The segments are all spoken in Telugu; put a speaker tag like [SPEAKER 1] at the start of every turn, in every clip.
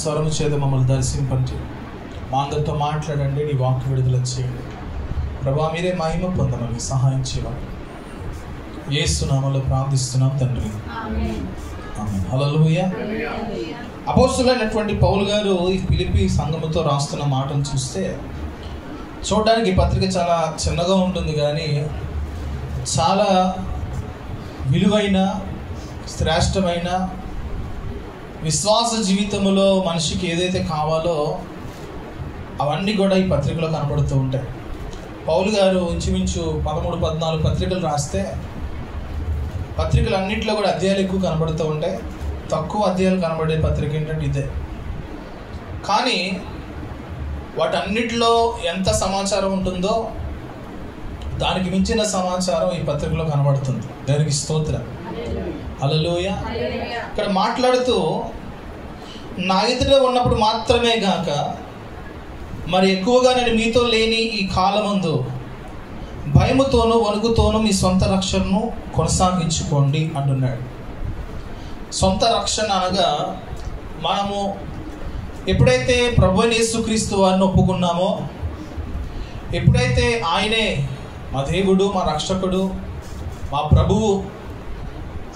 [SPEAKER 1] స్వరము చేత మమ్మల్ని దర్శింపండి, మా అందరితో మాట్లాడండి, నీ వాక్కు విడుదల చేయండి. ప్రభా, మీరే మహిమ పొందమని సహాయం చేయాలి. యేసు నామములో ప్రార్థిస్తున్నాం తండ్రి, ఆమేన్. హల్లెలూయా. అపోస్తలుడైనటువంటి పౌలు గారు ఈ ఫిలిప్పీ సంఘముతో రాస్తున్న మాటను చూస్తే చూడడానికి ఈ పత్రిక చాలా చిన్నగా ఉంటుంది, కానీ చాలా విలువైన శ్రేష్టమైన విశ్వాస జీవితంలో మనిషికి ఏదైతే కావాలో అవన్నీ కూడా ఈ పత్రికలో కనబడుతూ ఉంటాయి. పౌలు గారు ఇంచుమించు 13-14 పత్రికలు రాస్తే పత్రికలు అన్నింటిలో కూడా అధ్యాయాలు ఎక్కువ కనబడుతూ ఉంటాయి. తక్కువ అధ్యాయాలు కనబడే పత్రిక ఏంటంటే ఇదే. కానీ వాటన్నిటిలో ఎంత సమాచారం ఉంటుందో దానికి మించిన సమాచారం ఈ పత్రికలో కనబడుతుంది. దానికి స్తోత్రం, హల్లెలూయా. ఇక్కడ మాట్లాడుతూ నా ఎదుట ఉన్నప్పుడు మాత్రమే గాక మరి ఎక్కువగా నేను మీతో లేని ఈ కాలమందు భయముతోనూ వణుకుతోనూ మీ సొంత రక్షణను కొనసాగించుకోండి అంటున్నాడు. సొంత రక్షణ అనగా మనము ఎప్పుడైతే ప్రభువైన యేసుక్రీస్తు వారిని ఒప్పుకున్నామో, ఎప్పుడైతే ఆయనే మా దేవుడు, మా రక్షకుడు, మా ప్రభువు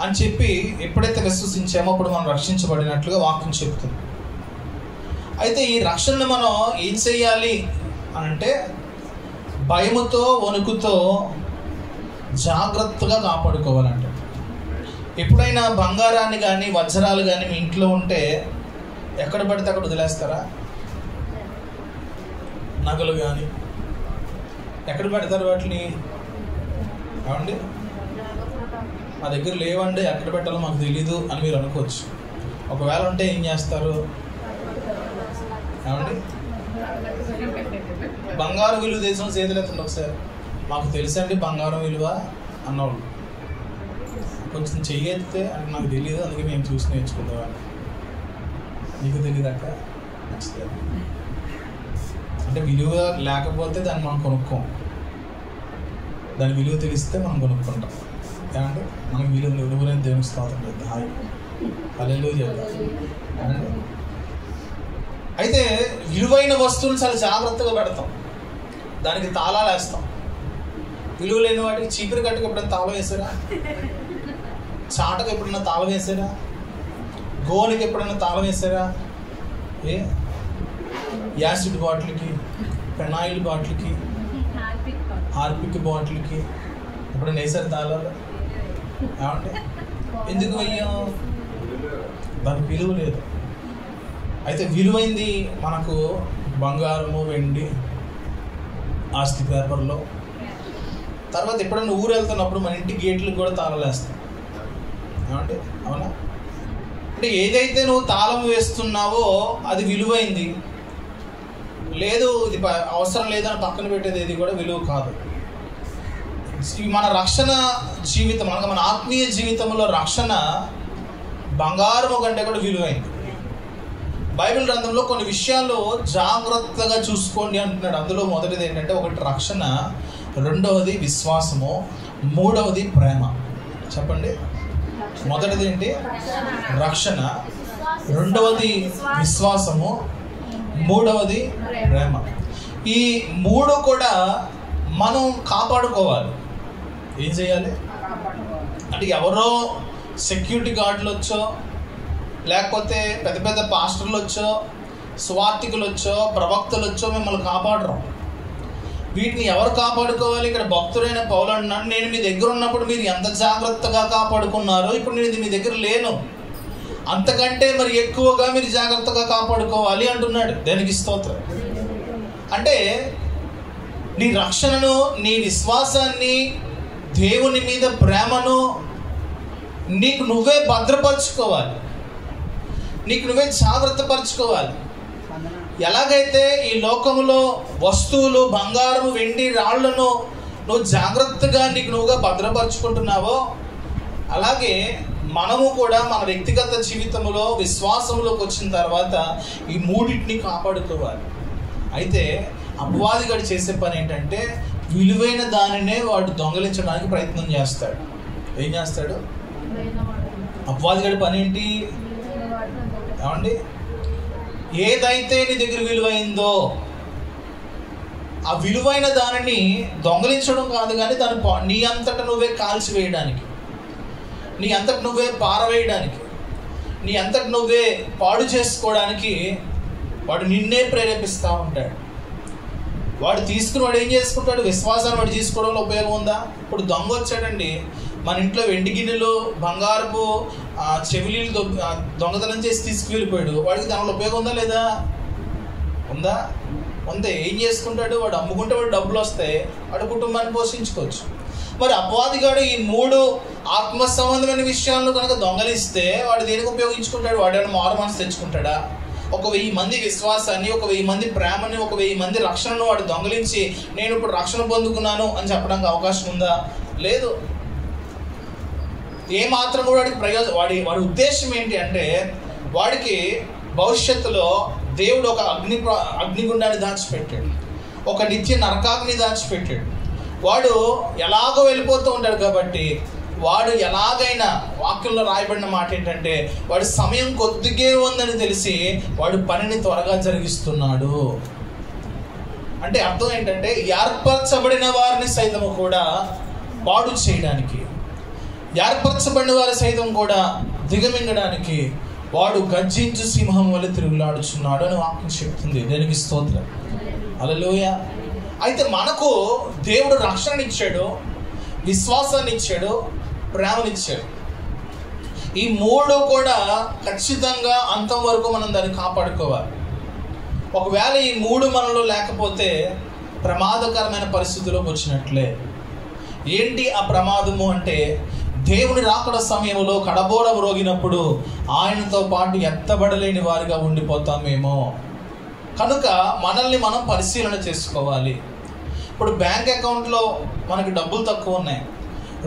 [SPEAKER 1] అని చెప్పి ఎప్పుడైతే విశ్వసించామో అప్పుడు మనం రక్షించబడినట్లుగా వాక్యం చెప్తుంది. అయితే ఈ రక్షణను మనం ఏం చేయాలి అని అంటే భయముతో వణుకుతో జాగ్రత్తగా కాపాడుకోవాలంట. ఎప్పుడైనా బంగారాన్ని కానీ వజ్రాలు కానీ మీ ఇంట్లో ఉంటే ఎక్కడ పడితే అక్కడ వదిలేస్తారా? నగలు కానీ ఎక్కడ పెడతారు వాటిని? ఏమండి, మా దగ్గర లేవండి, ఎక్కడ పెట్టాలో మాకు తెలీదు అని మీరు అనుకోవచ్చు. ఒకవేళ ఉంటే ఏం చేస్తారు? ఏమండి, బంగారం విలువ దేశం చేతులెత్తండి ఒకసారి. మాకు తెలుసండి బంగారం విలువ అన్నవాళ్ళు. కొంచెం చెయ్యెత్తితే అంటే నాకు తెలియదు, అందుకే మేము చూసి నేర్చుకుందామని. నీకు తెలియదాక అంటే విలువ లేకపోతే దాన్ని మనం కొనుక్కోం, దాని విలువ తెలిస్తే మనం కొనుక్కుంటాం. ఏమంటే మనకు విలువలేని దేవునికి స్తోత్రం చేద్దాం, హాయ్ హల్లెలూయా చేద్దాం. అయితే విలువైన వస్తువులు చాలా జాగ్రత్తగా పెడతాం, దానికి తాళాలు వేస్తాం. విలువ లేని వాటికి చీపురు కట్టుకు ఎప్పుడైనా తాళం వేసారా? చాటకు ఎప్పుడైనా తాళం వేసారా? గోనికి ఎప్పుడైనా తాళం వేసారా? ఏ యాసిడ్ బాటిల్కి, పెనాయిల్ బాటిల్కి, హార్పిక్ బాటిల్కి ఎప్పుడైనా వేసారు తాళాలు? ఏమంటే ఎందుకు వెయ్యాం? దానికి విలువ లేదు. అయితే విలువైంది మనకు బంగారము, వెండి, ఆస్తి పేపర్లో. తర్వాత ఎప్పుడైనా ఊరు వెళ్తున్నప్పుడు మన ఇంటి గేట్లకు కూడా తాళాలు వేస్తాం. ఏమంటే అవునా? అంటే ఏదైతే నువ్వు తాళం వేస్తున్నావో అది విలువైంది. లేదు ఇది అవసరం లేదని పక్కన పెట్టేది ఏది కూడా విలువ కాదు. మన రక్షణ జీవితం అనగా మన ఆత్మీయ జీవితంలో రక్షణ బంగారము కంటే కూడా విలువైంది. బైబిల్ గ్రంథంలో కొన్ని విషయాలు జాగ్రత్తగా చూసుకోండి అంటున్నాడు. అందులో మొదటిది ఏంటంటే, ఒకటి రక్షణ, రెండవది విశ్వాసము, మూడవది ప్రేమ. చెప్పండి, మొదటిది ఏంటి? రక్షణ, రెండవది విశ్వాసము, మూడవది ప్రేమ. ఈ మూడు కూడా మనం కాపాడుకోవాలి. ఏం చేయాలి అంటే ఎవరో సెక్యూరిటీ గార్డులు వచ్చో, లేకపోతే పెద్ద పెద్ద పాస్టర్లు వచ్చో, స్వార్థికులు వచ్చో, ప్రవక్తలు వచ్చో మిమ్మల్ని కాపాడరు. వీటిని ఎవరు కాపాడుకోవాలి? ఇక్కడ భక్తుడైన పౌలు అన్నాడు, నేను మీ దగ్గర ఉన్నప్పుడు మీరు ఎంత జాగ్రత్తగా కాపాడుకున్నారో ఇప్పుడు నేను మీ దగ్గర లేను, అంతకంటే మరి ఎక్కువగా మీరు జాగ్రత్తగా కాపాడుకోవాలి అంటున్నాడు. దానికి స్తోత్రం. అంటే నీ రక్షణను, నీ విశ్వాసాన్ని, దేవుని మీద ప్రేమను నీకు నువ్వే భద్రపరచుకోవాలి, నీకు నువ్వే జాగ్రత్త పరచుకోవాలి. ఎలాగైతే ఈ లోకములో వస్తువులు, బంగారం, వెండి, రాళ్లను నువ్వు జాగ్రత్తగా నీకు నువ్వుగా భద్రపరచుకుంటున్నావో, అలాగే మనము కూడా మన వ్యక్తిగత జీవితంలో విశ్వాసంలోకి వచ్చిన తర్వాత ఈ మూడింటిని కాపాడుకోవాలి. అయితే అపవాదిగాడు చేసే పని ఏంటంటే, విలువైన దానినే వాడు దొంగలించడానికి ప్రయత్నం చేస్తాడు. ఏం చేస్తాడు అపవాదిగాడి పని ఏంటి? ఏమండి, ఏదైతే నీ దగ్గర విలువైందో ఆ విలువైన దానిని దొంగలించడం కాదు, కానీ దాన్ని నీ అంతటా నువ్వే కాల్చివేయడానికి, నీ అంతట నువ్వే పారవేయడానికి, నీ అంతట నువ్వే పాడు చేసుకోవడానికి వాడు నిన్నే ప్రేరేపిస్తూ ఉంటాడు. వాడు తీసుకుని వాడు ఏం చేసుకుంటాడు? విశ్వాసాన్ని వాడు తీసుకోవడంలో ఉపయోగం ఉందా? ఇప్పుడు దొంగ వచ్చాడండి, మన ఇంట్లో వెండి గిన్నెలు, బంగారపు చెవిలీలు దొంగతనం చేసి తీసుకువెళ్ళిపోయాడు. వాడికి దానిలో ఉపయోగం ఉందా లేదా? ఉందా? ఉందే. ఏం చేసుకుంటాడు? వాడు అమ్ముకుంటే వాడు డబ్బులు వస్తాయి, వాడు కుటుంబాన్ని పోషించుకోవచ్చు. మరి అపవాదిగాడు ఈ 3 ఆత్మ సంబంధమైన విషయాలను కనుక దొంగలిస్తే వాడు దేనికి ఉపయోగించుకుంటాడు? వాడేమైనా మారు మనసు తెచ్చుకుంటాడా? 1000 మంది విశ్వాసాన్ని, 1000 మంది ప్రేమని, 1000 మంది రక్షణను వాడు దొంగలించి నేను ఇప్పుడు రక్షణ పొందుకున్నాను అని చెప్పడానికి అవకాశం ఉందా? లేదు. ఏమాత్రం కూడా వాడికి వాడి ఉద్దేశం ఏంటి అంటే, వాడికి భవిష్యత్తులో దేవుడు ఒక అగ్నిగుండాన్ని దాచిపెట్టాడు, ఒక నిత్య నరకాగ్ని దాచిపెట్టాడు. వాడు ఎలాగో వెళ్ళిపోతూ ఉంటాడు కాబట్టి వాడు ఎలాగైనా, వాక్యంలో రాయబడిన మాట ఏంటంటే, వాడి సమయం కొద్దిగే ఉందని తెలిసి వాడు పనిని త్వరగా జరిగిస్తున్నాడు. అంటే అర్థం ఏంటంటే, ఏర్పరచబడిన వారిని సైతం కూడా పాడు చేయడానికి, ఏర్పరచబడిన వారి సైతం కూడా దిగమింగడానికి వాడు గర్జించు సింహం వల్ల తిరుగులాడుచున్నాడు అని వాక్యం చెప్తుంది. దేనికి స్తోత్రం, హల్లెలూయా. అయితే మనకు దేవుడు రక్షణనిచ్చాడు, విశ్వాసాన్ని ఇచ్చాడు, ప్రేమనిచ్చాడు. ఈ 3 కూడా ఖచ్చితంగా అంతం వరకు మనం దాన్ని కాపాడుకోవాలి. ఒకవేళ ఈ 3 మనలో లేకపోతే ప్రమాదకరమైన పరిస్థితుల్లోకి వచ్చినట్లే. ఏంటి ఆ ప్రమాదము అంటే, దేవుని రాకడ సమయంలో కడబోడ మ్రోగినప్పుడు ఆయనతో పాటు ఎత్తబడలేని వారిగా ఉండిపోతామేమో. కనుక మనల్ని మనం పరిశీలన చేసుకోవాలి. ఇప్పుడు బ్యాంక్ అకౌంట్లో మనకి డబ్బులు తక్కువ ఉన్నాయి,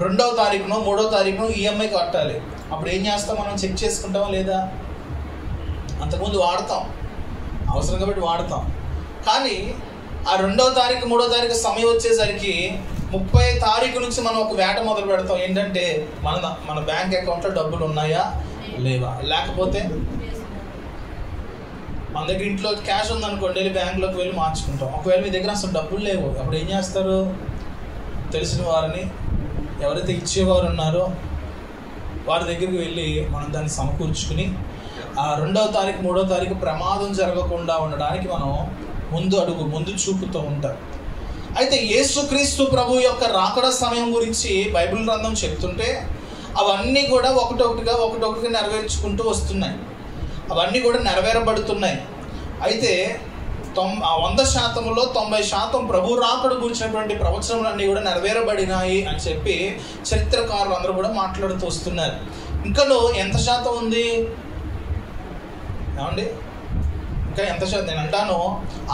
[SPEAKER 1] 2వ తారీఖునో 3వ తారీఖునో ఈఎంఐ కట్టాలి. అప్పుడు ఏం చేస్తాం? మనం చెక్ చేసుకుంటామా లేదా? అంతకుముందు వాడతాం, అవసరం కాబట్టి వాడతాం. కానీ ఆ 2వ తారీఖు 3వ తారీఖు సమయం వచ్చేసరికి 30వ తారీఖు నుంచి మనం ఒక వేట మొదలు పెడతాం. ఏంటంటే మన బ్యాంక్ అకౌంట్లో డబ్బులు ఉన్నాయా లేవా. లేకపోతే మన దగ్గర ఇంట్లో క్యాష్ ఉందనుకోండి, వెళ్ళి బ్యాంకులోకి వెళ్ళి మార్చుకుంటాం. ఒకవేళ మీ దగ్గర అసలు డబ్బులు లేవు, అప్పుడు ఏం చేస్తారు? తెలిసిన వారిని, ఎవరైతే ఇచ్చేవారు ఉన్నారో వారి దగ్గరికి వెళ్ళి మనం దాన్ని సమకూర్చుకుని ఆ 2వ తారీఖు 3వ తారీఖు ప్రమాదం జరగకుండా ఉండడానికి మనం ముందు చూపుతూ ఉంటాం. అయితే యేసుక్రీస్తు ప్రభు యొక్క రాకడ సమయం గురించి బైబిల్ గ్రంథం చెప్తుంటే అవన్నీ కూడా ఒకటొకటిగా నెరవేర్చుకుంటూ వస్తున్నాయి. అవన్నీ కూడా నెరవేరబడుతున్నాయి. అయితే 100%లో 90% ప్రభు రాకడ గురించినటువంటి ప్రవచనములన్నీ కూడా నెరవేరబడినాయి అని చెప్పి చరిత్రకారులు అందరూ కూడా మాట్లాడుతూ వస్తున్నారు. ఇంకలో ఎంత శాతం ఉంది ఏమండి? ఇంకా ఎంత శాతం? నేను అంటాను,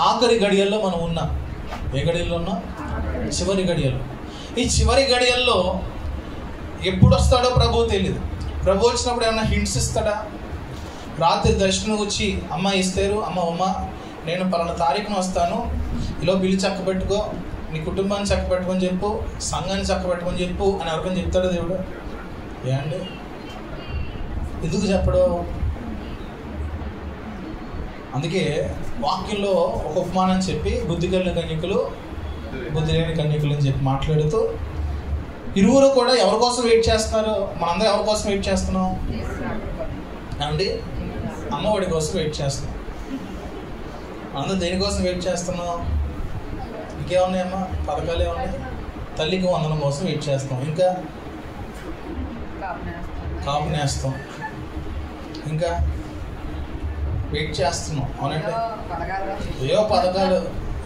[SPEAKER 1] ఆఖరి గడియల్లో మనం ఉన్నాం. ఏ గడియల్లో ఉన్నాం? చివరి గడియల్లో. ఈ చివరి గడియల్లో ఎప్పుడు వస్తాడో ప్రభు తెలియదు. ప్రభు వచ్చినప్పుడు ఏమన్నా హింట్స్ ఇస్తాడా? రాత్రి దర్శనం వచ్చి అమ్మ ఇస్తారు, అమ్మ నేను పలానా తారీఖున వస్తాను, ఇలా బిల్లు చక్కబెట్టుకో, నీ కుటుంబాన్ని చక్కబెట్టుకొని చెప్పు, సంఘాన్ని చక్కబెట్టుకొని చెప్పు అని ఎవరికైనా చెప్తాడు దేవుడు? ఏమండి? ఎందుకు చెప్పడు? అందుకే వాక్యంలో ఒక ఉపమానం చెప్పి బుద్ధి కలిగిన కన్యకులు, బుద్ధి లేని కన్యకులు అని చెప్పి మాట్లాడుతూ ఇరువురు కూడా ఎవరి కోసం వెయిట్ చేస్తున్నారు? మనందరం ఎవరి కోసం వెయిట్ చేస్తున్నాం అండి? అమ్మఒడి కోసం వెయిట్ చేస్తున్నాం. అందరూ దేనికోసం వెయిట్ చేస్తున్నాం? ఇంకేమున్నాయమ్మా? పథకాలు ఏమున్నాయి? తల్లికి వందనం కోసం వెయిట్ చేస్తాం. ఇంకా కాపు నేస్తాం. ఇంకా వెయిట్ చేస్తున్నాం. అవునండి, ఏవో పథకాలు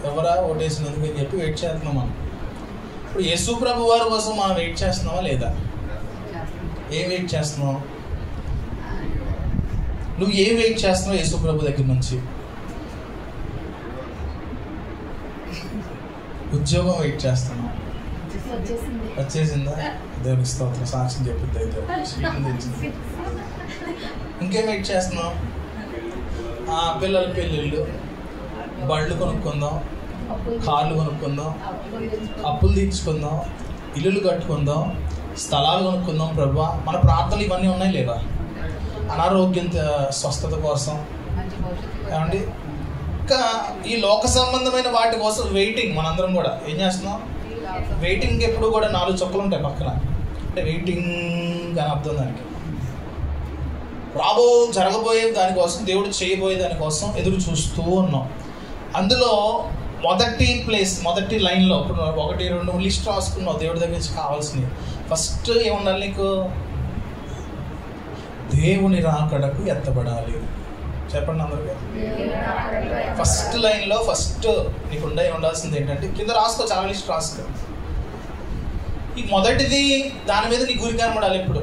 [SPEAKER 1] ఎవరా ఓటేసినందుకు అని చెప్పి వెయిట్ చేస్తున్నాం మనం. ఇప్పుడు యేసు ప్రభు వారి కోసం మనం వెయిట్ చేస్తున్నామా లేదా? ఏం వెయిట్ చేస్తున్నావు? నువ్వు ఏం వెయిట్ చేస్తున్నావు యేసు ప్రభు దగ్గర నుంచి? ఉద్యోగం వెయిట్ చేస్తున్నావు, వచ్చేసిందా? దేవునికి స్తోత్రం. సాక్ష్యం చెప్పింది అయితే ఇంకేం వెయిట్ చేస్తున్నావు? పిల్లల పెళ్ళిళ్ళు, బళ్ళు కొనుక్కుందాం, కార్లు కొనుక్కుందాం, అప్పులు తీర్చుకుందాం, ఇల్లులు కట్టుకుందాం, స్థలాలు కొనుక్కుందాం. ప్రభువా, మన ప్రార్థనలు ఇవన్నీ ఉన్నాయి లేవా? అనారోగ్యం స్వస్థత కోసం, ఏమండి? ఇంకా ఈ లోక సంబంధమైన వాటి కోసం వెయిటింగ్. మనందరం కూడా ఏం చేస్తున్నాం? వెయిటింగ్. ఎప్పుడు కూడా 4 చుక్కలు ఉంటాయి పక్కన, అంటే వెయిటింగ్ అని అర్థం దానికి. జరగబోయే దానికోసం, దేవుడు చేయబోయే దానికోసం ఎదురు చూస్తూ ఉన్నాం. అందులో మొదటి లైన్లో ఇప్పుడు 1, 2 లిస్ట్ రాసుకున్నావు దేవుడి దగ్గర నుంచి కావాల్సినవి. ఫస్ట్ ఏముండాలి నీకు? దేవుని రాకడకు ఎత్తబడాలి. చెప్పండి అందరికీ. ఫస్ట్ లైన్లో ఫస్ట్ నీకు ఉండాల్సింది ఏంటంటే, కింద రాసుకో, చాలా లిస్ట్ రాసుకో. ఈ మొదటిది దాని మీద నీ గురి కనబడాలి. ఇప్పుడు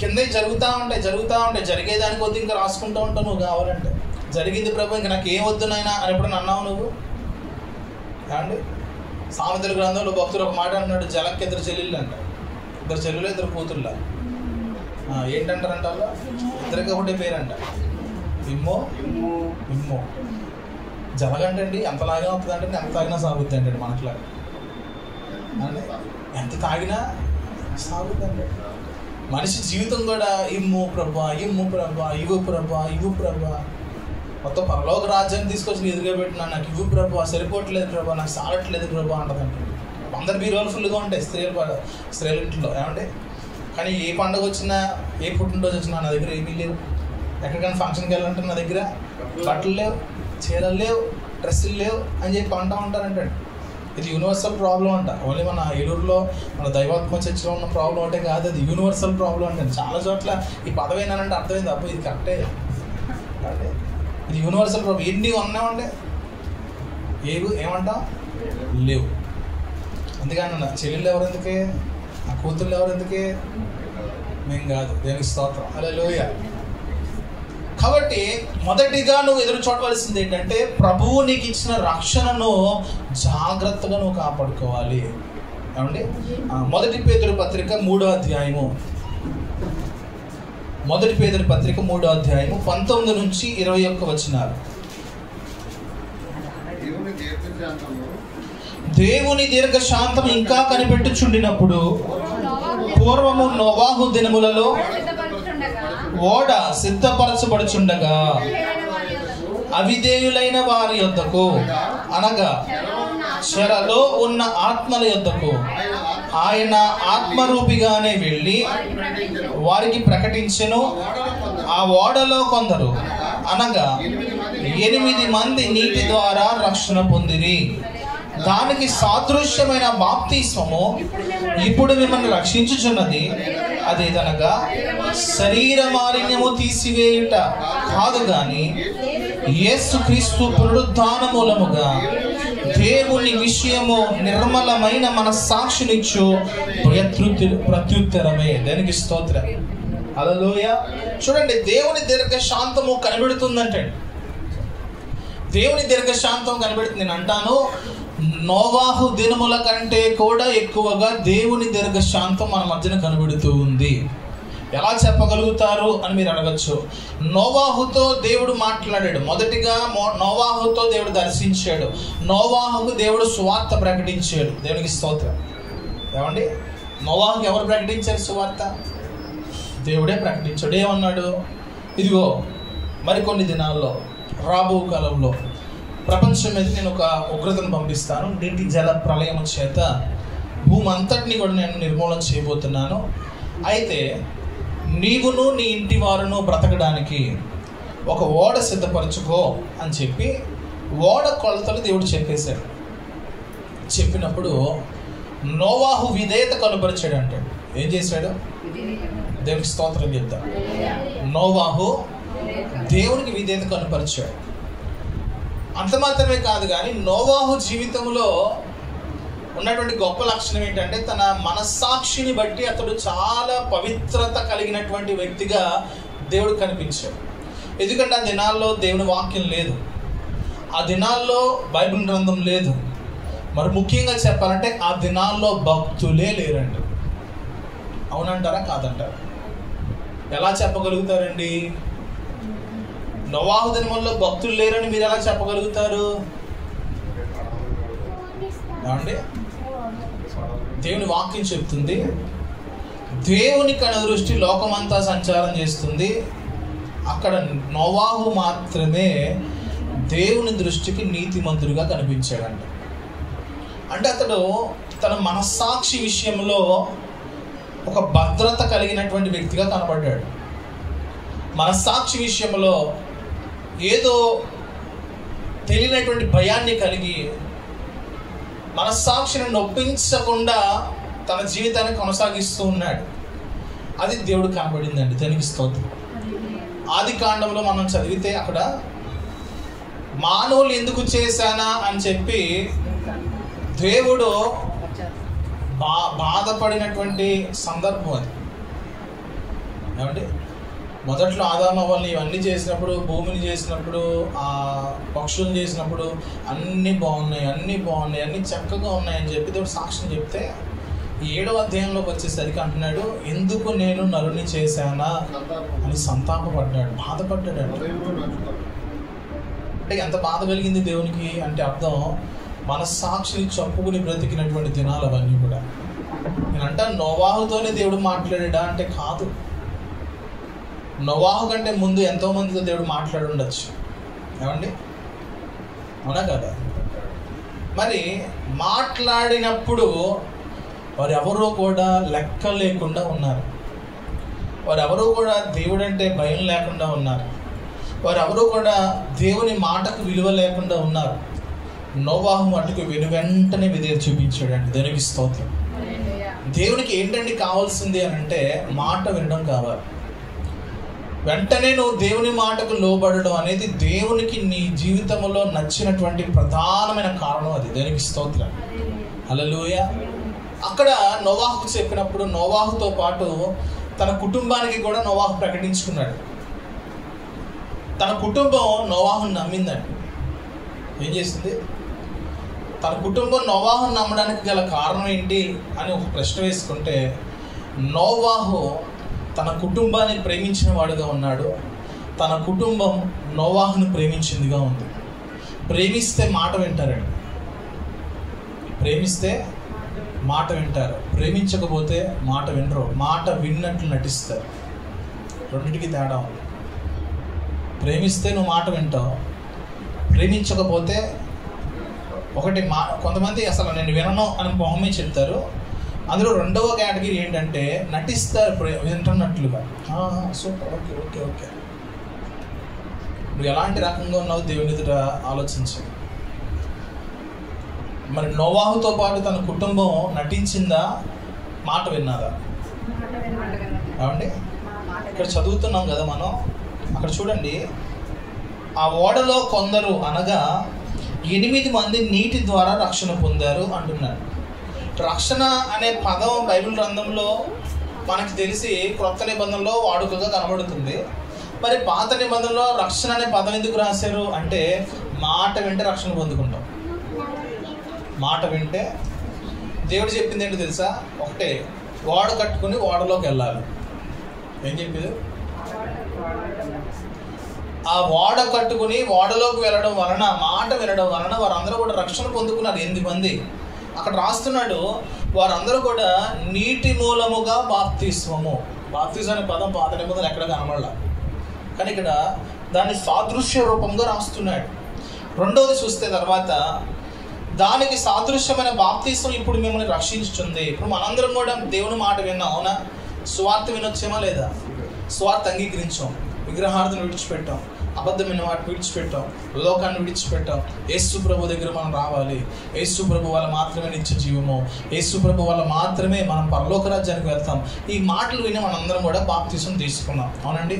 [SPEAKER 1] కింద జరుగుతూ ఉంటాయి జరిగేదానికి వద్దు ఇంకా రాసుకుంటూ ఉంటావు నువ్వు కావాలంటే. జరిగింది ప్రభు, ఇంకా నాకు ఏం వద్దు నాయనా అని ఎప్పుడన్నా అన్నావు నువ్వు? ఏమండి? సామెతల గ్రంథంలో భక్తుడు ఒక మాట అన్నాడు, జలకి 2 చెల్లెళ్ళు అంట. 2 చెల్లెలు 2 కూతుర్లా. ఏంటంటారంట వాళ్ళు? 2కి ఒకటే పేరంట, ఇమ్మో. జలగంటండి ఎంతలాగా అవుతుంది అంటే ఎంత తాగినా సాగుద్ది అంటండి మనకులాగా. అంటే ఎంత తాగినా సాగుద్దండి. మనిషి జీవితం కూడా ఇవ్వు ప్రభా, ఇవ్వు ప్రభా. మొత్తం పరలోక రాజ్యాన్ని తీసుకొచ్చి ఎదురుగా పెట్టినా, నాకు ఇవ్వు ప్రభా, సరిపోవట్లేదు ప్రభా, నాకు సాగట్లేదు ప్రభా అంటదంటే. అందరు బీరోలు ఫుల్గా ఉంటాయి స్త్రీల ఇంట్లో. ఏమంటే కానీ ఏ పండుగ వచ్చినా, ఏ పుట్టినరోజు వచ్చినా నా దగ్గర ఏమీ లేవు. ఎక్కడికైనా ఫంక్షన్కి వెళ్ళాలంటే నా దగ్గర బట్టలు లేవు, చీరలు లేవు, డ్రెస్సులు లేవు అని చెప్పి అంటూ ఉంటారంటే. ఇది యూనివర్సల్ ప్రాబ్లం అంట. ఓన్లీ మన ఏలూరులో మన దైవాత్మ చర్చలో ఉన్న ప్రాబ్లం అంటే కాదు, అది యూనివర్సల్ ప్రాబ్లం అంటే. చాలా చోట్ల ఈ పదవి ఏంటంటే అర్థమైంది, అప్పుడు ఇది కరెక్టే, ఇది యూనివర్సల్ ప్రాబ్లం. ఎన్ని ఉన్నామంటే ఏమంటాం? లేవు. అందుకని నా చెల్లెళ్ళు ఎవరు ఎందుకే, నా కూతుళ్ళు ఎవరు ఎందుకే? మేము కాదు. దేవునికి స్తోత్రం, హల్లెలూయా. కాబట్టి మొదటిగా నువ్వు ఎదురు చూడవలసింది ఏంటంటే, ప్రభువు నీకు ఇచ్చిన రక్షణను జాగ్రత్తగా నువ్వు కాపాడుకోవాలి. ఏమండి? 1 పేతురు పత్రిక 3వ అధ్యాయము, 1 పేతురు పత్రిక 3వ అధ్యాయము 19 నుంచి 21 వచనాలు. దేవుని దీర్ఘశాంతం ఇంకా కనిపెట్టుచుండినప్పుడు, పూర్వము నోవాహు దినములలో ఓడ సిద్ధపరచబడుచుండగా అవిధేయులైన వారి యొద్దకు, అనగా చెరలో ఉన్న ఆత్మల యొద్దకు ఆయన ఆత్మరూపిగానే వెళ్ళి వారికి ప్రకటించెను. ఆ ఓడలో కొందరు, అనగా 8 మంది నీటి ద్వారా రక్షణ పొందిరి. దానికి సాదృశ్యమైన బాప్తిస్మము ఇప్పుడు మిమ్మల్ని రక్షించుచున్నది. అదేదనగా శరీర మాలిన్యము తీసివేయుట కాదు గాని యేసుక్రీస్తు పునరుద్ధాన మూలముగా దేవుని విషయము నిర్మలమైన మన సాక్షినిచ్చు ప్రత్యుత్తరమే. దానికి స్తోత్రం, హల్లెలూయా. చూడండి, దేవుని దీర్ఘశాంతము కనబడుతుందంటే, దేవుని దీర్ఘశాంతం కనబడుతుంది. నేను అంటాను, నోవాహు దినముల కంటే కూడా ఎక్కువగా దేవుని దీర్ఘశాంతం మన మధ్యన కనబడుతూ ఉంది. ఎలా చెప్పగలుగుతారు అని మీరు అడగచ్చు. నోవాహుతో దేవుడు మాట్లాడాడు. మొదటిగా నోవాహుతో దేవుడు దర్శించాడు. నోవాహుకు దేవుడు సువార్త ప్రకటించాడు. దేవునికి స్తోత్రం. ఏమండి? నోవాహుకు ఎవరు ప్రకటించారు సువార్త? దేవుడే ప్రకటించాడు. ఏమన్నాడు? ఇదిగో మరికొన్ని దినాల్లో, రాబో కాలంలో ప్రపంచం మీద నేను ఒక ఉగ్రతను పంపిస్తాను. నీటి జల ప్రళయం చేత భూమి అంతటిని కూడా నేను నిర్మూలన చేయబోతున్నాను. అయితే నీవును నీ ఇంటి వారును బ్రతకడానికి ఒక ఓడ సిద్ధపరచుకో అని చెప్పి ఓడ కొలతలు దేవుడు చెప్పేశాడు. చెప్పినప్పుడు నోవాహు విధేయత కనుపరిచాడు. అంటే ఏం చేశాడు? దేవునికి స్తోత్రం చెప్తా. నోవాహు దేవునికి విధేయత కనుపరిచాడు. అంత మాత్రమే కాదు కానీ నోవాహు జీవితంలో ఉన్నటువంటి గొప్ప లక్షణం ఏంటంటే, తన మనస్సాక్షిని బట్టి అతడు చాలా పవిత్రత కలిగినటువంటి వ్యక్తిగా దేవుడు కనిపించాడు. ఎందుకంటే ఆ దినాల్లో దేవుని వాక్యం లేదు, ఆ దినాల్లో బైబిల్ గ్రంథం లేదు. మరి ముఖ్యంగా చెప్పాలంటే ఆ దినాల్లో భక్తులే లేరండి. అవునంటారా కాదంటారా? ఎలా చెప్పగలుగుతారండి? నోవాహు దినముల్లో భక్తులు లేరని మీరు ఎలా చెప్పగలుగుతారు? ఏమండి? దేవుని వాక్యం చెప్తుంది, దేవుని కనుదృష్టి లోకమంతా సంచారం చేస్తుంది. అక్కడ నోవాహు మాత్రమే దేవుని దృష్టికి నీతిమంతుడిగా కనిపించాడంట. అంటే అతడు తన మనస్సాక్షి విషయంలో ఒక భద్రత కలిగినటువంటి వ్యక్తిగా కనబడ్డాడు. మనస్సాక్షి విషయంలో ఏదో తెలియనటువంటి భయాన్ని కలిగి మనస్సాక్షిని నొప్పించకుండా తన జీవితాన్ని కొనసాగిస్తూ ఉన్నాడు. అది దేవుడు కనబడిందండి. దానికి స్తోత్రం. ఆది కాండంలో మనం చదివితే అక్కడ మానవులు ఎందుకు చేశానా అని చెప్పి దేవుడు బాధపడినటువంటి సందర్భం అది. ఏమంటే మొదట్లో ఆదాము వాళ్ళని ఇవన్నీ చేసినప్పుడు, భూమిని చేసినప్పుడు, ఆ పక్షులను చేసినప్పుడు అన్నీ బాగున్నాయి, అన్నీ చక్కగా ఉన్నాయని చెప్పి దేవుడు సాక్ష్యం చెప్తే 7వ అధ్యాయంలోకి వచ్చేసరికి అంటున్నాడు, ఎందుకు నేను నరుని చేశానా అని సంతాపపడ్డాడు, బాధపడ్డాడు. అంటే ఎంత బాధ కలిగింది దేవునికి అంటే అర్థం మనస్సాక్షిని చంపుకుని బ్రతికినటువంటి దినాలు అవన్నీ కూడా. నేనంటా నోవాహుతోనే దేవుడు మాట్లాడా అంటే కాదు. నోవాహు కంటే ముందు ఎంతో మందితో దేవుడు మాట్లాడి ఉండొచ్చు. ఏమండి, అవునా కదా? మరి మాట్లాడినప్పుడు వారెవరూ కూడా లెక్క లేకుండా ఉన్నారు. వారెవరూ కూడా దేవుడు అంటే భయం లేకుండా ఉన్నారు. వారెవరూ కూడా దేవుని మాటకు విలువ లేకుండా ఉన్నారు. నోవాహు మటుకు వెనువెంటనే విధేయత చూపించాడండి. దేవునికి స్తోత్రం. దేవునికి ఏంటండి కావాల్సింది అని అంటే మాట వినడం కావాలి. వెంటనే నువ్వు దేవుని మాటకు లోబడడం అనేది దేవునికి నీ జీవితంలో నచ్చినటువంటి ప్రధానమైన కారణం అది. దేవునికి స్తోత్రం. హల్లెలూయా. అక్కడ నోవాహుకు చెప్పినప్పుడు నోవాహుతో పాటు తన కుటుంబానికి కూడా నోవాహు ప్రకటించుకున్నాడు. తన కుటుంబం నోవాహుని నమ్మిందండి. ఏం చేసింది? తన కుటుంబం నోవాహుని నమ్మడానికి గల కారణం ఏంటి అని ఒక ప్రశ్న వేసుకుంటే, నోవాహు తన కుటుంబాన్ని ప్రేమించిన వాడుగా ఉన్నాడు. తన కుటుంబం నోవాహుని ప్రేమించిందిగా ఉంది. ప్రేమిస్తే మాట వింటారండి. ప్రేమిస్తే మాట వింటారు, ప్రేమించకపోతే మాట వినరు. మాట విన్నట్లు నటిస్తారు. రెండింటికి తేడా ఉంది. ప్రేమిస్తే నువ్వు మాట వింటావు, ప్రేమించకపోతే ఒకటి కొంతమంది అసలు నేను వినను అని మొహమే చెప్తారు. అందులో రెండవ కేటగిరీ ఏంటంటే నటిస్తారు వింటున్నట్లుగా. Super, okay okay okay. నువ్వు ఎలాంటి రకంగా ఉన్నావు దేవుని ఎదుట ఆలోచించు. మరి నోవాహుతో పాటు తన కుటుంబం నటించిందా, మాట విన్నాదా? ఏమండి, ఇక్కడ చదువుతున్నాం కదా మనం. అక్కడ చూడండి, ఆ ఓడలో కొందరు అనగా 8 మంది నీటి ద్వారా రక్షణ పొందారు అంటున్నాడు. రక్షణ అనే పదం బైబిల్ గ్రంథంలో మనకి తెలిసి క్రొత్త నిబంధనలో వాడుకగా కనబడుతుంది. మరి పాత నిబంధనలో రక్షణ అనే పదం ఎందుకు రాశారు అంటే మాట వింటే రక్షణ పొందుకుంటాం. మాట వింటే దేవుడు చెప్పింది ఏంటో తెలుసా? ఒకటే, ఓడ కట్టుకుని ఓడలోకి వెళ్ళాలి. ఏం చెప్పింది? ఆ ఓడ కట్టుకుని ఓడలోకి వెళ్ళడం వలన, మాట వినడం వలన వారందరూ కూడా రక్షణ పొందుకున్నారు. 8 మంది. అక్కడ రాస్తున్నాడు, వారందరూ కూడా నీటి మూలముగా బాప్తిస్మము. బాప్తిజం అనే పదం పాత నిబంధనలు ఎక్కడ కనబడలా, కానీ ఇక్కడ దాన్ని సాదృశ్య రూపంగా రాస్తున్నాడు. రెండవది చూస్తే తర్వాత, దానికి సాదృశ్యమైన బాప్తిసం ఇప్పుడు మిమ్మల్ని రక్షించుతుంది. ఇప్పుడు మనందరం కూడా దేవుని మాట విన్నాం, అవునా? స్వార్థ వినొచ్చేమా లేదా? స్వార్థ అంగీకరించాం, విగ్రహార్థను విడిచిపెట్టాం, అబద్ధమైన వాటిని విడిచిపెట్టాం, లోకాన్ని విడిచిపెట్టాం. యేసు ప్రభు దగ్గర మనం రావాలి. యేసు ప్రభు వల్ల మాత్రమే నిత్య జీవము, యేసు ప్రభు వల్ల మాత్రమే మనం పరలోక రాజ్యానికి వెళ్తాం. ఈ మాటలు విని మనందరం కూడా బాప్తిసం తీసుకున్నాం, అవునండి?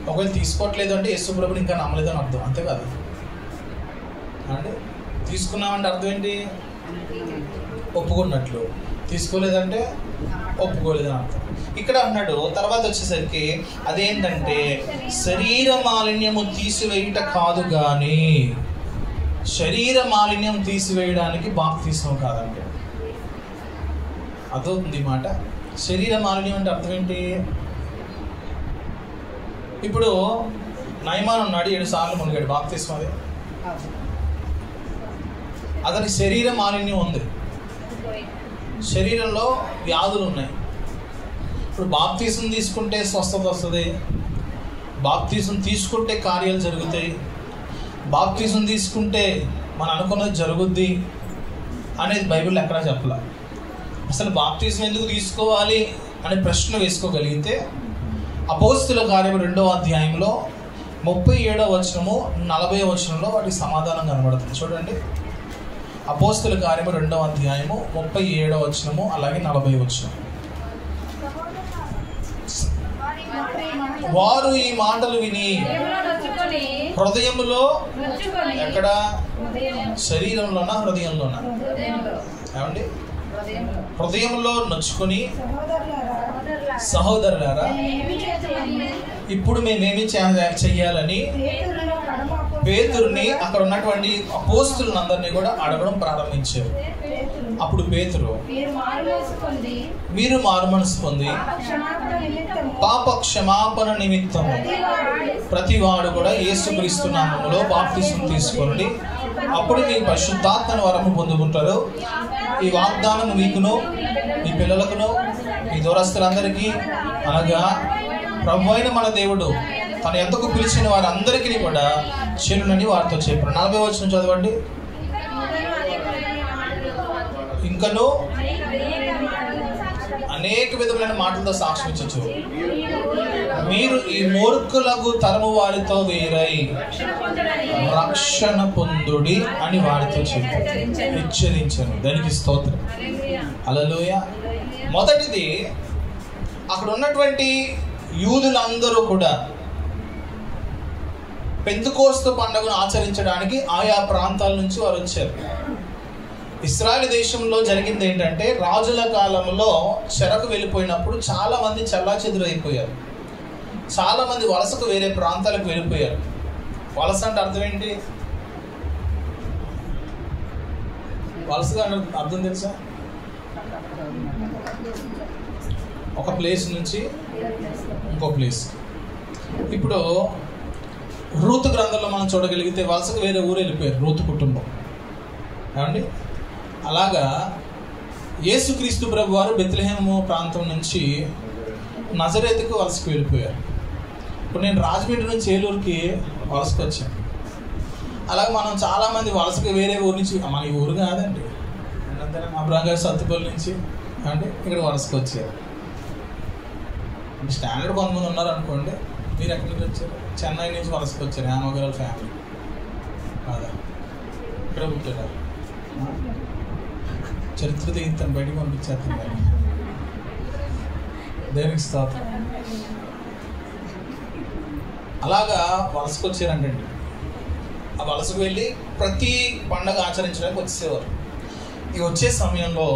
[SPEAKER 1] ఒకవేళ తీసుకోవట్లేదు అంటే యేసు ప్రభుని ఇంకా నమ్మలేదని అర్థం, అంతే కాదు అండి? తీసుకున్నామంటే అర్థం ఏంటి? ఒప్పుకున్నట్లు. తీసుకోలేదంటే ఒప్పుకోలేదని అర్థం. ఇక్కడ అన్నాడు తర్వాత వచ్చేసరికి అదేంటంటే శరీర మాలిన్యము తీసివేయుట కాదు కానీ, శరీర మాలిన్యం తీసివేయడానికి బాప్తిసం కాదండి. అదవుతుంది మాట. శరీర మాలిన్యం అంటే అర్థం ఏంటి? ఇప్పుడు నయమాన్ ఉన్నాడు, 7 సార్లు మునిగాడు, బాప్తిసం అది. అతనికి శరీర మాలిన్యం ఉంది, శరీరంలో వ్యాధులు ఉన్నాయి. ఇప్పుడు బాప్తిసం తీసుకుంటే స్వస్థత వస్తుంది, బాప్తిజం తీసుకుంటే కార్యాలు జరుగుతాయి, బాప్తిజం తీసుకుంటే మనం అనుకున్నది జరుగుద్ది అనేది బైబిల్ ఎక్కడా చెప్పలే. అసలు బాప్తిజం ఎందుకు తీసుకోవాలి అనే ప్రశ్న వేసుకోగలిగితే అపోస్తుల కార్యం 2వ అధ్యాయంలో 37వ వచనము 40వ వచనంలో వాటికి సమాధానం కనబడుతుంది. చూడండి, అపోస్తుల కార్యము 2వ అధ్యాయము 37వ వచనము అలాగే 40వ వచనం. వారు ఈ మాటలు విని హృదయములో, ఎక్కడ? శరీరంలోనా హృదయంలోనా? ఏమండి? హృదయంలో నొచ్చుకొని, సహోదరులారా ఇప్పుడు మేమేమి చెయ్యాలని పేతురుని, అక్కడ ఉన్నటువంటి అపోస్తులను అందరినీ కూడా అడగడం ప్రారంభించారు. అప్పుడు పేతురు, మీరు మారుమనసు పొంది పాప క్షమాపణ నిమిత్తము ప్రతివాడు కూడా యేసుక్రీస్తు నామములో బాప్తిసం తీసుకోండి, అప్పుడు మీ పరిశుద్ధాత్మని వరము పొందుకుంటారు. ఈ వాగ్దానం మీకును, మీ పిల్లలకును, మీ దూరస్తులందరికీ, అనగా ప్రభువైన మన దేవుడు తన ఎంతకు పిలిచిన వారందరికీ కూడా చెల్లునని వారితో చెప్పారు. 40వ వచనం చదవండి. ఇంకను అనేక విధమైన మాటలతో సాక్ష్యం ఇచ్చచ్చు. మీరు ఈ మూర్ఖులకు తరము వారితో వేరై రక్షణ పొందుడి అని వారితో చెప్పి హెచ్చరించాను. దానికి స్తోత్రం. హల్లెలూయా. మొదటిది, అక్కడ ఉన్నటువంటి యూదులందరూ కూడా పెంతెకోస్తు పండుగను ఆచరించడానికి ఆయా ప్రాంతాల నుంచి వారు వచ్చారు. ఇశ్రాయేలు దేశంలో జరిగింది ఏంటంటే, రాజుల కాలంలో చెరకు వెళ్ళిపోయినప్పుడు చాలా మంది చెల్లాచెదురు అయిపోయారు. చాలా మంది వలసకు వేరే ప్రాంతాలకు వెళ్ళిపోయారు. వలస అంటే అర్థం ఏంటి? వలసగా అర్థం తెలుసా? ఒక ప్లేస్ నుంచి ఇంకో ప్లేస్. ఇప్పుడు రూతు గ్రంథంలో మనం చూడగలిగితే వలసకు వేరే ఊరు వెళ్ళిపోయారు రూతు కుటుంబం. ఏమండి? అలాగా యేసుక్రీస్తు ప్రభు వారు బెత్లెహేము ప్రాంతం నుంచి నజరేతుకు వలసకు వెళ్ళిపోయారు. ఇప్పుడు నేను రాజమండ్రి నుంచి ఏలూరుకి వలసకు వచ్చాను. అలాగే మనం చాలామంది వలసకు వేరే ఊరు నుంచి, మన ఈ ఊరు కాదండి, అబ్రాంగారు సత్తుపల్లి నుంచి అంటే ఇక్కడ వలసకు వచ్చారు. స్టాండర్డ్ కొంతమంది ఉన్నారు అనుకోండి. మీరు ఎక్కడి నుంచి వచ్చారు? చెన్నై నుంచి వలసకు వచ్చారు. యామగారు ఫ్యామిలీ కాదా? ఇక్కడ పుట్టారు. చరిత్ర తీస్తాను, బయటికి పంపించేస్తాను. కానీ దేనికి స్తోత్రం. అలాగా వలసకు వచ్చారంటండి. ఆ వలసకు వెళ్ళి ప్రతి పండగ ఆచరించడానికి వచ్చేవారు. ఈ వచ్చే సమయంలో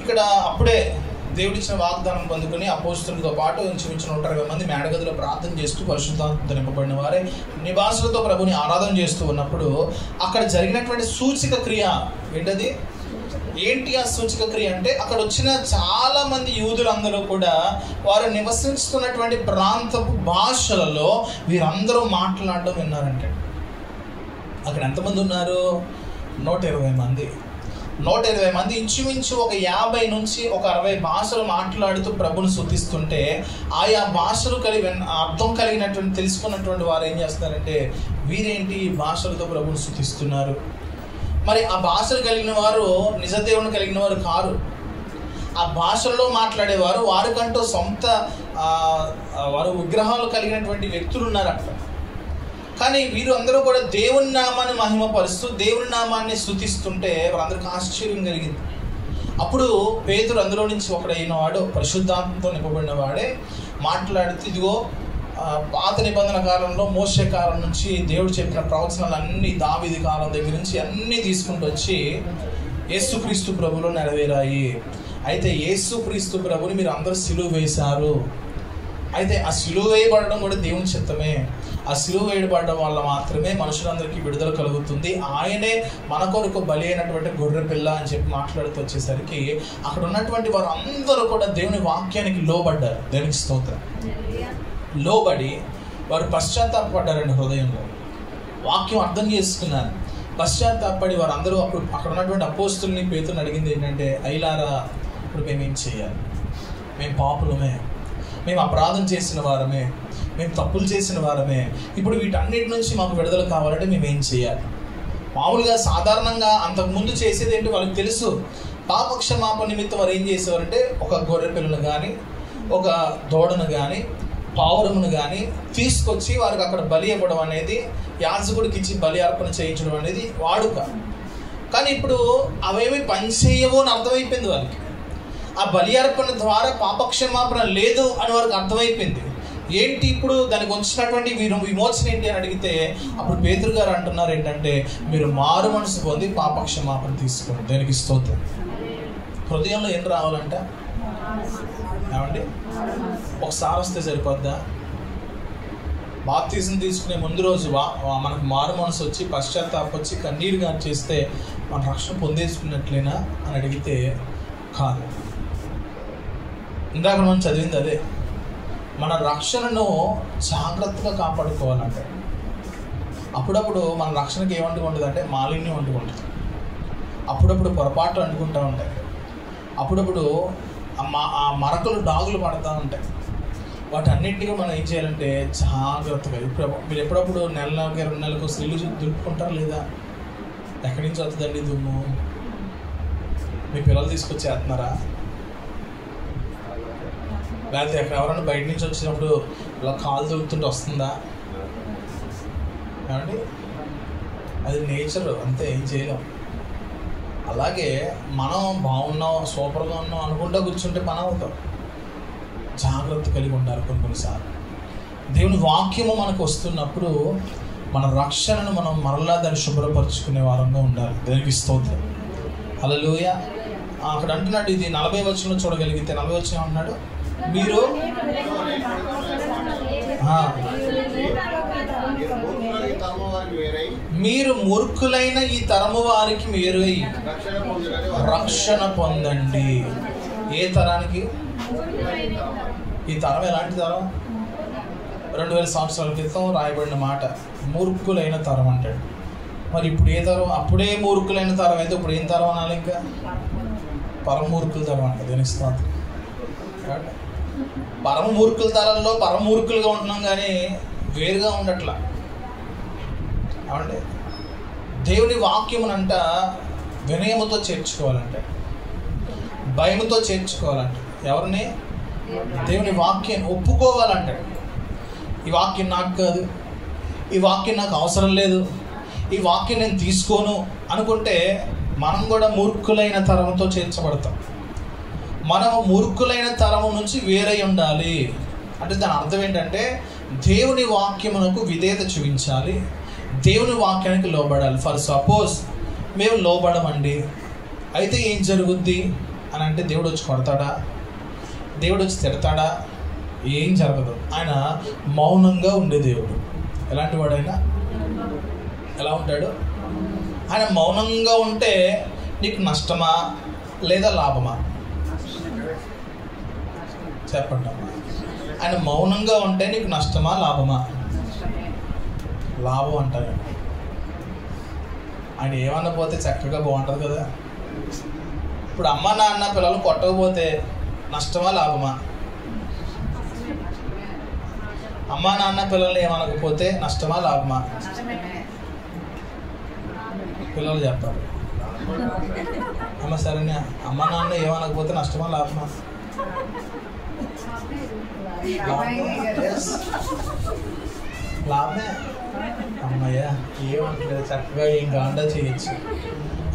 [SPEAKER 1] ఇక్కడ అప్పుడే దేవుడిచ్చిన వాగ్దానం పొందుకుని అపోస్తలులతో పాటు ఇంచుమించు 120 మంది మేడగదిలో ప్రార్థన చేస్తూ పరిశుద్ధాత్మతో నింపబడిన వారే అన్ని భాషలతో ప్రభుని ఆరాధన చేస్తూ ఉన్నప్పుడు అక్కడ జరిగినటువంటి సూచక క్రియ ఏంటది? ఏంటి ఆ సూచక క్రియ అంటే, అక్కడ వచ్చిన చాలా మంది యూదులందరూ కూడా వారు నివసిస్తున్నటువంటి ప్రాంతపు భాషలలో వీరందరూ మాట్లాడడం విన్నారంటే. అక్కడ ఎంతమంది ఉన్నారు? 120 మంది. 120 మంది ఇంచుమించు ఒక 50 నుంచి ఒక 60 భాషలు మాట్లాడుతూ ప్రభుని స్తుతిస్తుంటే, ఆయా భాషలు అర్థం కలిగినటువంటి తెలుసుకున్నటువంటి వారు ఏం చేస్తారంటే, వీరేంటి ఈ భాషలతో ప్రభుని స్తుతిస్తున్నారు? మరి ఆ భాషలు కలిగిన వారు నిజదేవుని కలిగిన వారు కారు. ఆ భాషల్లో మాట్లాడేవారు వారికంటూ సొంత వారు విగ్రహాలు కలిగినటువంటి వ్యక్తులు ఉన్నారు అక్కడ. కానీ వీరు అందరూ కూడా దేవుని నామాన్ని మహిమపరుస్తూ దేవుని నామాన్ని స్తుతిస్తుంటే వాళ్ళందరికీ ఆశ్చర్యం కలిగింది. అప్పుడు పేతురు అందులో నుంచి ఒకడైన వాడు, పరిశుద్ధాత్మతో నింపబడిన వాడే మాట్లాడుతూ, ఇదిగో పాత నిబంధన కాలంలో మోషే కాలం నుంచి దేవుడు చెప్పిన ప్రవచనాలు అన్నీ, దావీదు కాలం దగ్గర నుంచి అన్నీ తీసుకుంటూ వచ్చి యేసుక్రీస్తు ప్రభులో నెరవేరాయి. అయితే యేసుక్రీస్తు ప్రభుని మీరు అందరూ సిలువ వేశారు. అయితే ఆ సిలువ వేయబడడం కూడా దేవుని చిత్తమే. ఆ సిలువ వేయబడడం వల్ల మాత్రమే మనుషులందరికీ విడుదల కలుగుతుంది. ఆయనే మన కొరకు బలి అయినటువంటి గొర్రె పిల్ల అని చెప్పి మాట్లాడుతూ వచ్చేసరికి అక్కడ ఉన్నటువంటి వారు అందరూ కూడా దేవుని వాక్యానికి లోబడ్డారు. దేవునికి స్తోత్రం. లోబడి వారు పశ్చాత్తాపడ్డారండి. హృదయంలో వాక్యం అర్థం చేసుకున్నారు, పశ్చాత్తాపడి వారు అందరూ అక్కడ ఉన్నటువంటి అపోస్తుల్ని పేతురుని అడిగింది ఏంటంటే, అయ్యలారా ఇప్పుడు మేమేం చేయాలి? మేము పాపులమే, మేము అపరాధం చేసిన వారమే, మేము తప్పులు చేసిన వారమే. ఇప్పుడు వీటన్నిటి నుంచి మాకు విడుదల కావాలంటే మేము ఏం చేయాలి? మామూలుగా సాధారణంగా అంతకుముందు చేసేది ఏంటి వాళ్ళకి తెలుసు. పాపక్షమాపణ నిమిత్తం వారు ఏం చేసేవారంటే ఒక గొర్రె పిల్లను కానీ, ఒక దూడను కానీ, పావురమును కానీ తీసుకొచ్చి వారికి అక్కడ బలి ఇవ్వడం అనేది, యాజకుడికి ఇచ్చి బలి అర్పణ చేయించడం అనేది వాడుక. కానీ ఇప్పుడు అవేమి పనిచేయవు అని అర్థమైపోయింది వాళ్ళకి. ఆ బలి అర్పణ ద్వారా పాపక్షమాపణ లేదు అని వారికి అర్థమైపోయింది. ఏంటి ఇప్పుడు దానికి వచ్చినటువంటి విమోచన ఏంటి అని అడిగితే అప్పుడు పేతురు గారు అంటున్నారు ఏంటంటే, మీరు మారు మనసు పొంది పాపక్షమాపణ తీసుకోండి. దానికి స్తోత్రం. హృదయంలో ఏం రావాలంట ఏమండి? ఒకసారి వస్తే సరిపోద్దా? బాప్తిజం తీసుకునే ముందు రోజు మనకు మారు మనసు వచ్చి పశ్చాత్తాపం వచ్చి కన్నీరుగా చేస్తే మన రక్షణ పొందేసుకున్నట్లేనా అని అడిగితే కాదు. ఇందాక మనం చదివింది అదే. మన రక్షణను జాగ్రత్తగా కాపాడుకోవాలంటే అప్పుడప్పుడు మన రక్షణకి ఏమంటుకుంటుంది అంటే మాలిన్యం అంటుకుంటుంది. అప్పుడప్పుడు పొరపాట్లు అంటుకుంటూ ఉంటాయి. అప్పుడప్పుడు ఆ మరకలు డాగులు పడుతూ ఉంటాయి. వాటన్నింటినీ మనం ఏం చేయాలంటే జాగ్రత్తగా. మీరు ఎప్పుడప్పుడు నెలకి 2 నెలలకు స్త్రీలు దులుపుకుంటారు లేదా? ఎక్కడి నుంచి వస్తుందండి దుమ్ము? మీ పిల్లలు తీసుకొచ్చేస్తున్నారా? లేకపోతే ఎవరైనా బయట నుంచి వచ్చినప్పుడు ఇలా కాలు దులుపుతుంటే వస్తుందా? ఏమండి? అది నేచర్, అంతే, ఏం చేయలేం. అలాగే మనం బాగున్నాం, సూపర్గా ఉన్నాం అనుకుంటా కూర్చుంటే పని అవుతాం. జాగ్రత్త కలిగి ఉండాలి. కొన్నిసార్లు దేవుని వాక్యము మనకు వస్తున్నప్పుడు మన రక్షణను మనం మరలా దాన్ని శుభ్రపరచుకునే వారంగా ఉండాలి. దేవునికి స్తోత్రం. హల్లెలూయా. అక్కడ అంటున్నాడు, ఇది 40 వచనంలో చూడగలిగితే 40 వచనం అంటున్నాడు, మీరు మూర్ఖులైన ఈ తరము వారికి వేరై రక్షణ పొందండి. ఏ తరానికి? ఈ తరం ఎలాంటి తరం? 2000 సంవత్సరాల క్రితం రాయబడిన మాట, మూర్ఖులైన తరం అంటాడు. మరి ఇప్పుడు ఏ తరం? అప్పుడే మూర్ఖులైన తరం అయితే ఇప్పుడు ఏం తరం అనాలి? ఇంకా పరమూర్ఖుల తరం అంట. దేనికి స్తోత్రం. పరమమూర్ఖుల తరంలో పరమూర్ఖులుగా ఉంటున్నాం కానీ వేరుగా ఉండట్లా. అవండి, దేవుని వాక్యమునంట వినయముతో చేర్చుకోవాలంటే, భయముతో చేర్చుకోవాలంటే. ఎవరిని? దేవుని వాక్యాన్ని ఒప్పుకోవాలంటే. ఈ వాక్యం నాకు కాదు, ఈ వాక్యం నాకు అవసరం లేదు, ఈ వాక్యం నేను తీసుకోను అనుకుంటే మనం కూడా మూర్ఖులైన తరంతో చేర్చబడతాం. మనము మూర్ఖులైన తరము నుంచి వేరై ఉండాలి అంటే దాని అర్థం ఏంటంటే దేవుని వాక్యమునకు విధేయత చూపించాలి, దేవుని వాక్యానికి లోబడాలి. ఫర్ సపోజ్ మేము లోబడమండి, అయితే ఏం జరుగుద్ది అని అంటే దేవుడు వచ్చి కొడతాడా? దేవుడు వచ్చి తిడతాడా? ఏం జరగదు. ఆయన మౌనంగా ఉండే దేవుడు. ఎలాంటి వాడైనా ఎలా ఉంటాడు? ఆయన మౌనంగా ఉంటే నీకు నష్టమా లేదా లాభమా? చెప్పండి అమ్మా. ఆయన మౌనంగా ఉంటే నీకు నష్టమా లాభమా? లాభం అంటారు. ఆయన ఏమన్నా పోతే చక్కగా బాగుంటుంది కదా. ఇప్పుడు అమ్మ నాన్న పిల్లలు కొట్టకపోతే నష్టమా లాభమా? అమ్మ నాన్న పిల్లల్ని ఏమనకపోతే నష్టమా లాభమా? పిల్లలు చెప్పాలి. అమ్మ సరేనా, అమ్మ నాన్న ఏమనకపోతే నష్టమా లాభమా? లాభమే. అమ్మయ్య ఏమంటలేదు, చక్కగా ఏం కాండా చేయొచ్చు,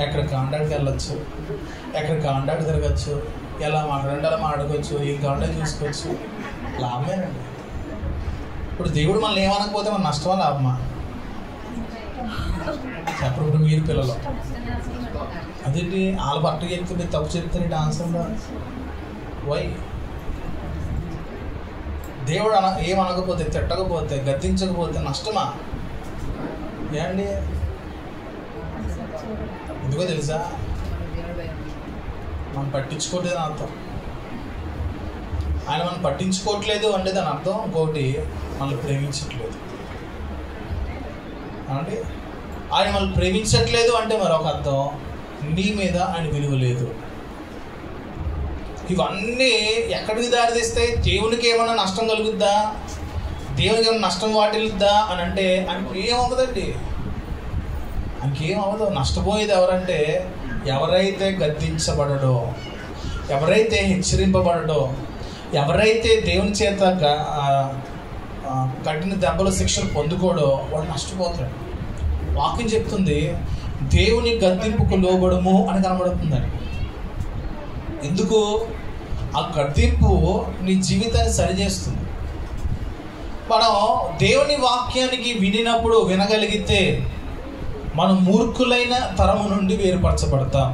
[SPEAKER 1] ఎక్కడ కాండాకి వెళ్ళొచ్చు, ఎక్కడ కాండాకి తిరగచ్చు, ఎలా మాట్లాడంటే అలా మాట్లాడుకోవచ్చు, ఏం కాండా చూసుకోవచ్చు. లాభమేనండి. ఇప్పుడు దేవుడు మనల్ని ఏమనకపోతే మన నష్టమా లాభమా? చెప్పరు. ఇప్పుడు మీరు పిల్లలు అదేంటి వాళ్ళ బట్టలు చెప్తే మీరు తప్పు చెప్తే ఆన్సర్లో వై? దేవుడు ఏమనకపోతే, తిట్టకపోతే, గద్దించకపోతే నష్టమా? ఏమండి? ఎందుకో తెలుసా? మనం పట్టించుకోవట్లేదు అని అర్థం. ఆయన మనం పట్టించుకోవట్లేదు అంటే దాని అర్థం ఇంకోటి, మనల్ని ప్రేమించట్లేదు అంటే. ఆయన మనల్ని ప్రేమించట్లేదు అంటే మరొక అర్థం, నీ మీద ఆయన విలువ లేదు. ఇవన్నీ ఎక్కడికి దారితీస్తాయి? దేవునికి ఏమైనా నష్టం కలుగుద్దా? దేవునికి ఏమైనా నష్టం వాటిల్లుద్దా అని అంటే ఆయనకి ఏమవుతుందండి? ఆయనకి ఏమవ్వదు. నష్టపోయేది ఎవరంటే ఎవరైతే గద్దించబడడో, ఎవరైతే హెచ్చరింపబడడో, ఎవరైతే దేవుని చేత కఠిన దెబ్బలు శిక్షలు పొందుకోడో వాడు నష్టపోతాడు. వాక్యం చెప్తుంది దేవుని గద్దింపుకు లోబడము అని కనబడుతుందని. ఎందుకు? ఆ గద్దింపు నీ జీవితాన్ని సరిచేస్తుంది. మనం దేవుని వాక్యానికి వినినప్పుడు వినగలిగితే మనం మూర్ఖులైన తరము నుండి వేరుపరచబడతాం.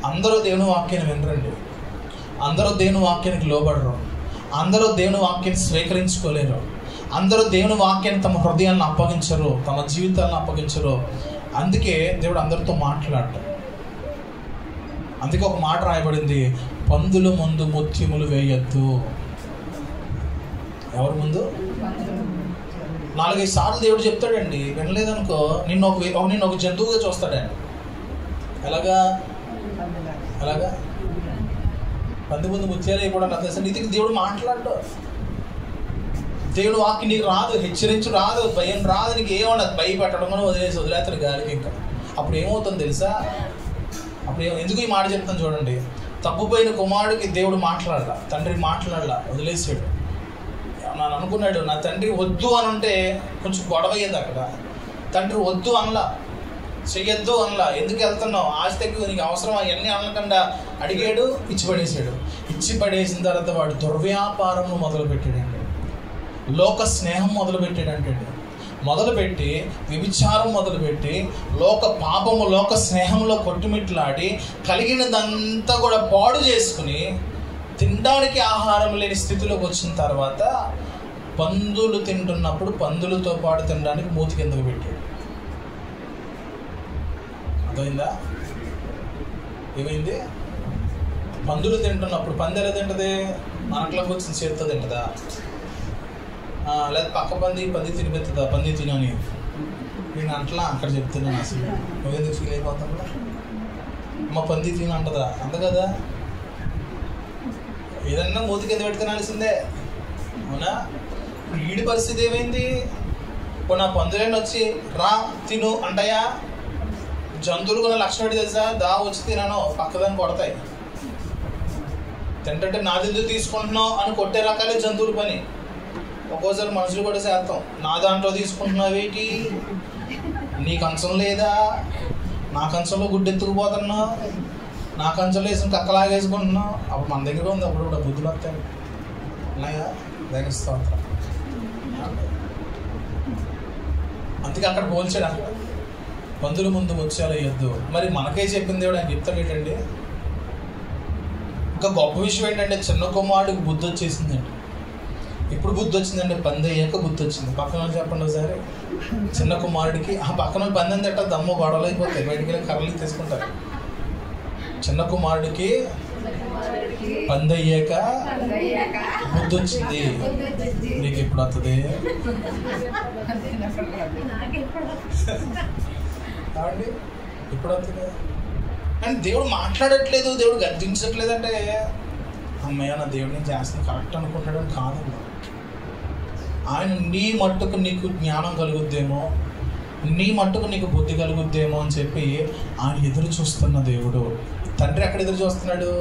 [SPEAKER 1] అందరూ దేవుని వాక్యాన్ని వినరండి, అందరూ దేవుని వాక్యానికి లోబడరు, అందరూ దేవుని వాక్యాన్ని స్వీకరించుకోలేరు, అందరూ దేవుని వాక్యాన్ని తమ హృదయాలను అప్పగించరు, తమ జీవితాలను అప్పగించరు. అందుకే దేవుడు అందరితో మాట్లాడటం. అందుకే ఒక మాట రాయబడింది, పందుల ముందు ముత్యములు వేయొద్దు. ఎవరి ముందు? 4-5 సార్లు దేవుడు చెప్తాడండి. వినలేదనుకో నిన్ను ఒక జంతువుగా చూస్తాడండి. ఎలాగా? పంది ముందు ముత్యాలు కూడా నాకు తెలుసు. నీతికి దేవుడు మాట్లాడు. దేవుడు వాక్యం నీకు రాదు, హెచ్చరించు రాదు, భయం రాదు, నీకు ఏమన్నది భయపెట్టడం అని వదిలేస్తాడు గాలికి. ఇంకా అప్పుడు ఏమవుతుంది తెలుసా? అప్పుడు ఎందుకు ఈ మాట చెప్తాను చూడండి. తప్పుపోయిన కుమారుడికి దేవుడు మాట్లాడాల, తండ్రి మాట్లాడాల, వదిలేసాడు. నన్ను అనుకున్నాడు, నా తండ్రి వద్దు అని అంటే కొంచెం గొడవ అయ్యేది అక్కడ. తండ్రి వద్దు అనలా, చెయ్యొద్దు అనలా. ఎందుకు వెళ్తున్నావు? ఆస్తికి నీకు అవసరం అవన్నీ అనకుండా అడిగాడు, ఇచ్చిపడేసాడు. ఇచ్చిపడేసిన తర్వాత వాడు దుర్వ్యాపారం మొదలుపెట్టాడండి, లోక స్నేహం మొదలుపెట్టాడంటే, మొదలుపెట్టి వ్యభిచారం మొదలుపెట్టి లోక పాపము లోక స్నేహంలో కొట్టుమిట్లాడి కలిగినదంతా కూడా పాడు చేసుకుని తినడానికి ఆహారం లేని స్థితిలోకి వచ్చిన తర్వాత పందులు తింటున్నప్పుడు పందులతో పాటు తినడానికి మూతి కిందకు పెట్టాడు. అర్థమైందా? ఏమైంది? పందులు తింటున్నప్పుడు పంది ఎలా తింటది? మనట్లోకి వచ్చిన చేతితో తింటదా? లేదా పక్క పంది తినిపెత్తుందా? పంది తినని నేను అట్లా అక్కడ చెప్తున్నాను. అసలు నువ్వేందుకు ఫీల్ అయిపోతాను? మా పంది తిని అంటదా? అంత కదా. ఏదన్నా మూతి కింద పెట్టి తినాల్సిందే, అవునా? ఈడి పరిస్థితి ఏమైంది? ఇప్పుడు నా పందులన్నీ వచ్చి రా తిను అంటాయా? జంతువులు కొన్ని లక్షణం ఏంటి తెలుసా? దా వచ్చి తినను, పక్కదాన్ని కొడతాయి. తింటే నాది ఎందుకు తీసుకుంటున్నావు అని కొట్టే రకాలే జంతువుల పని. ఒక్కోసారి మనుషులు కూడా చేస్తాం, నా దాంట్లో తీసుకుంటున్నావేటి? నీ కంచం లేదా? నా కంచంలో గుడ్డు ఎత్తుకుపోతున్నావు, నా కంచంలో వేసిన కక్కలాగేసుకుంటున్నావు. అప్పుడు మన దగ్గర ఉంది, అప్పుడు కూడా బుద్ధులు వస్తాయి. ఉన్నాయా? దానికి స్తోత్రం. అందుకే అక్కడ పోల్చాడు. అక్కడ పందుల ముందు ముత్యాలు వేయొద్దు. మరి మనకే చెప్పింది దేవుడు ఆయన చెప్తాడు ఏంటండి? ఇంకా గొప్ప విషయం ఏంటంటే చిన్న కుమారుడికి బుద్ధి వచ్చేసిందండి. ఇప్పుడు బుద్ధి వచ్చిందండి? పంది అయ్యాక బుద్ధి వచ్చింది. పక్కన చెప్పండి ఒకసారి. చిన్న కుమారుడికి ఆ పక్కన పందెం తిట్ట దమ్ము గొడవలు అయిపోతాయి, బయటికి వెళ్ళి కర్రలు తీసుకుంటారు. చిన్న కుమారుడికి పంది అయ్యాక బుద్ధి వచ్చింది. నీకు ఎప్పుడు వస్తుంది? కావండి, ఎప్పుడు వస్తుంది? అండ్ దేవుడు మాట్లాడట్లేదు, దేవుడు గర్జించట్లేదు అంటే అమ్మయ్య నా దేవుడిని చేస్తాను కరెక్ట్ అనుకుంటాడు అని కాదండి. ఆయన నీ మట్టుకు నీకు జ్ఞానం కలుగుద్దేమో, నీ మట్టుకు నీకు బుద్ధి కలుగుద్దేమో అని చెప్పి ఆయన ఎదురు చూస్తున్న దేవుడు. తండ్రి ఎక్కడ ఎదురు చూస్తున్నాడు?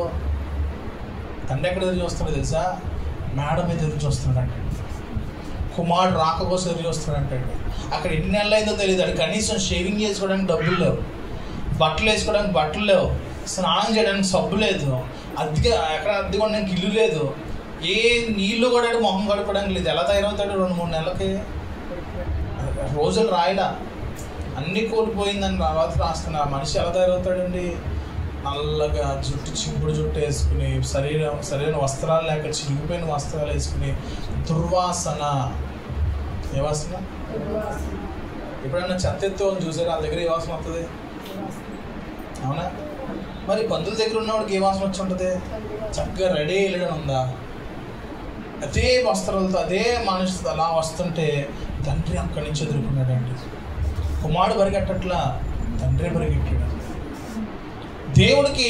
[SPEAKER 1] తండ్రి ఎక్కడ ఎదురు చూస్తున్నాడు తెలుసా? మేడ మీద ఎదురు చూస్తున్నాడు. కుమారుడు రాక కోసం ఎదురు చూస్తున్నాడు. అక్కడ ఎన్ని నెలలు అయిందో తెలియదు. అది కనీసం షేవింగ్ చేసుకోవడానికి డబ్బులు లేవు, బట్టలు వేసుకోవడానికి బట్టలు లేవు, స్నానం చేయడానికి సబ్బు లేదు, ఎక్కడ అద్దె కొనడానికి ఇల్లు లేదు, ఏ నీళ్లు కూడా మొహం గడపడానికి లేదు. ఎలా తయారవుతాడు 2-3 నెలలకి? రోజులు రాయలా, అన్నీ కోల్పోయిందని తర్వాత రాస్తున్నా. మనిషి ఎలా తయారవుతాడండి? నల్లగా జుట్టు చింపుడు జుట్టు వేసుకుని, సరైన వస్త్రాలు లేక చిరిగిపోయిన వస్త్రాలు వేసుకుని, దుర్వాసన. ఏ వాసన? ఎప్పుడైనా చెత్త ఎత్తుని చూసారు? వాళ్ళ దగ్గర ఏ వాసన వస్తుంది? అవునా? మరి పందుల దగ్గర ఉన్నవాడికి ఏ వాసన వచ్చి ఉంటుంది? చక్కగా రెడీ వెళ్ళడం ఉందా? అదే వస్త్రాలతో అదే మనిషితో అలా వస్తుంటే తండ్రి అక్కడి నుంచి ఎదుర్కొన్నాడండి. కుమారుడు పరిగెట్టట్లా, తండ్రి పరిగెట్టాడు. దేవునికి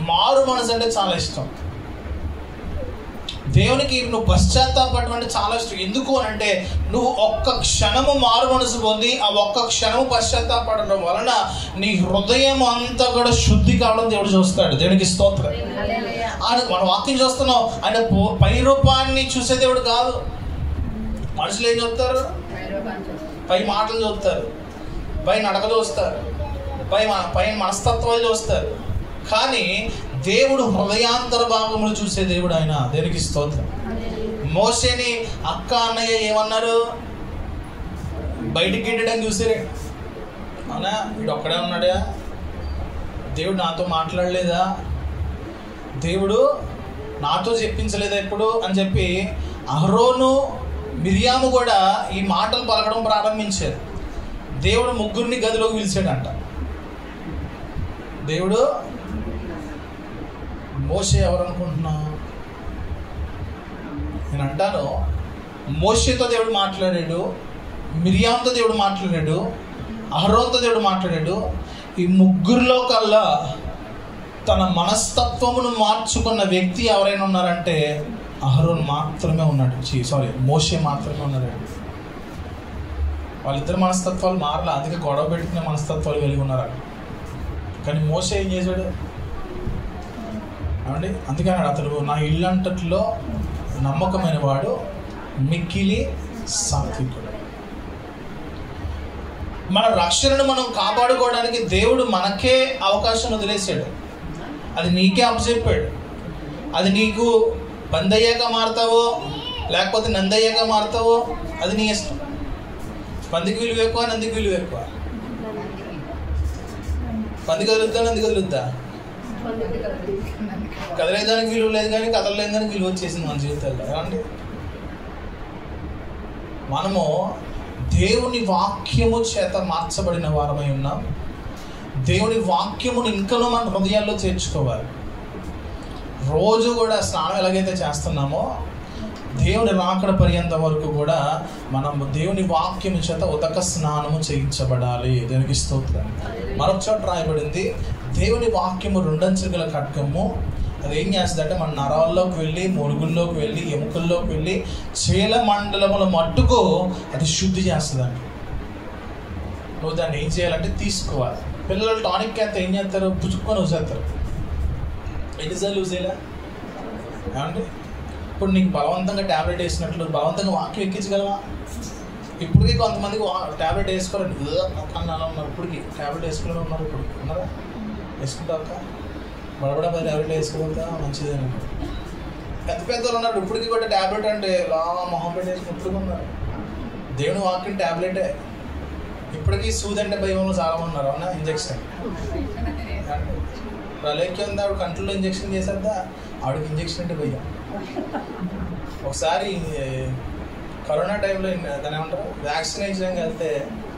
[SPEAKER 1] మారు మనసు అంటే చాలా ఇష్టం. దేవునికి నువ్వు పశ్చాత్తాపడడం అంటే చాలా ఇష్టం. ఎందుకు అని అంటే నువ్వు ఒక్క క్షణము మారు మనసు పొంది ఆ ఒక్క క్షణము పశ్చాత్తాపడడం వలన నీ హృదయం అంతా కూడా శుద్ధి కావడం దేవుడు చూస్తాడు. దేవునికి స్తోత్రం. ఆయన మన వాక్యం చూస్తున్నాం, ఆయన పై రూపాన్ని చూసే దేవుడు కాదు. మనుషులు ఏం చూస్తారు? పై మాటలు చూస్తారు, పై నడక చూస్తారు, పై మనస్తత్వాలు చూస్తారు. కానీ దేవుడు హృదయాంతర భాగములు చూసే దేవుడు ఆయన. దేవునికి స్తోత్రం. మోషేని అక్క అన్నయ్య ఏమన్నారు? బయటికి గిట్టడం చూసారే. అవునా, వీడు ఒక్కడే ఉన్నాడా? దేవుడు నాతో మాట్లాడలేదా? దేవుడు నాతో చెప్పించలేదా ఎప్పుడు అని చెప్పి అహరోను మిరియాము కూడా ఈ మాటలు పలకడం ప్రారంభించారు. దేవుడు ముగ్గురిని గదిలోకి పిలిచాడంట. దేవుడు మోషే ఎవరు అనుకుంటున్నావు? నేను అంటాను, మోషేతో దేవుడు మాట్లాడాడు, మిరియాంతో దేవుడు మాట్లాడాడు, అహరోన్తో దేవుడు మాట్లాడాడు. ఈ ముగ్గురిలో కల్లా తన మనస్తత్వమును మార్చుకున్న వ్యక్తి ఎవరైనా ఉన్నారంటే అహరోన్ మాత్రమే ఉన్నాడు. మోషే మాత్రమే ఉన్నాడు. వాళ్ళిద్దరు మనస్తత్వాలు మారలా, అందుకే గొడవ పెట్టుకునే మనస్తత్వాలు కలిగి ఉన్నారు. కానీ మోషే ఏం చేశాడు ఏమండి? అందుకే అతడు నా ఇల్లంతట్లో నమ్మకమైన వాడు, మిక్కిలి సాత్వికుడు. మన రక్షణను మనం కాపాడుకోవడానికి దేవుడు మనకే అవకాశం వదిలేశాడు. అది నీకే అప్పచెప్పాడు. అది నీకు బందయ్యాక మారుతావో లేకపోతే నందయ్యాక మారుతావో అది నీ ఇష్టం. పందికి విలువ ఎక్కువ, నందికి విలువ ఎక్కువ. పంది కదులుద్దా, నంది కదులుద్దా? కదలేదానికి విలువ లేదు, కానీ కదలలేదానికి విలువ వచ్చేసింది మన జీవితాల్లో. ఏమండి, మనము దేవుని వాక్యము చేత మార్చబడిన వారమై ఉన్నాం. దేవుని వాక్యమును ఇంకనూ మన హృదయాల్లో చేర్చుకోవాలి. రోజు కూడా స్నానం ఎలాగైతే చేస్తున్నామో దేవుని రాకడ పర్యంత వరకు కూడా మనం దేవుని వాక్యము చేత ఉదక స్నానము చేయించబడాలి. దేవునికి స్తోత్రం. మరొక చోట రాయబడింది, దేవుని వాక్యము రెండంచుల ఖడ్గము. అది ఏం చేస్తుంది అంటే మన నరాల్లోకి వెళ్ళి, మురుగుల్లోకి వెళ్ళి, ఎముకల్లోకి వెళ్ళి, చీల మండలముల మట్టుకు అది శుద్ధి చేస్తుందండి. నువ్వు దాన్ని ఏం చేయాలంటే తీసుకోవాలి. పిల్లలు టానిక్ అంతా ఏం చేస్తారు? పుచ్చుకొని ఊసేస్తారు. ఎన్నిసార్లు యూజ్ చేయలే ఏమండి? ఇప్పుడు నీకు బలవంతంగా ట్యాబ్లెట్ వేసినట్లు బలవంతంగా వాక్యం ఎక్కించగలవా? ఇప్పటికీ కొంతమందికి ట్యాబ్లెట్ వేసుకోరండి అలా ఉన్నారు. ఇప్పటికి ట్యాబ్లెట్ వేసుకునే ఉన్నారు. ఇప్పుడు ఉన్నారా? వేసుకుంటాక బడబడ ట్యాబ్లెట్ వేసుకోగలుగుతా మంచిదేనా? పెద్ద పెద్దలు ఉన్నారు ఇప్పటికీ కూడా ట్యాబ్లెట్ అంటే లా మొహం పెట్టి వేసుకుని ఇప్పటికీ ఉన్నారు. దేవుని వాక్యం ట్యాబ్లెటే. ఇప్పటికీ సూదంటే భయంలో చాలా ఉన్నారు. అవునా? ఇంజక్షన్ ప్రళయకి ఉంది, ఆవిడ కంట్రోల్లో ఇంజక్షన్ చేసేద్దా? ఆవిడకి ఇంజక్షన్ అంటే భయం. ఒకసారి కరోనా టైంలో దాని ఏమంటారు వ్యాక్సినేషన్కి వెళ్తే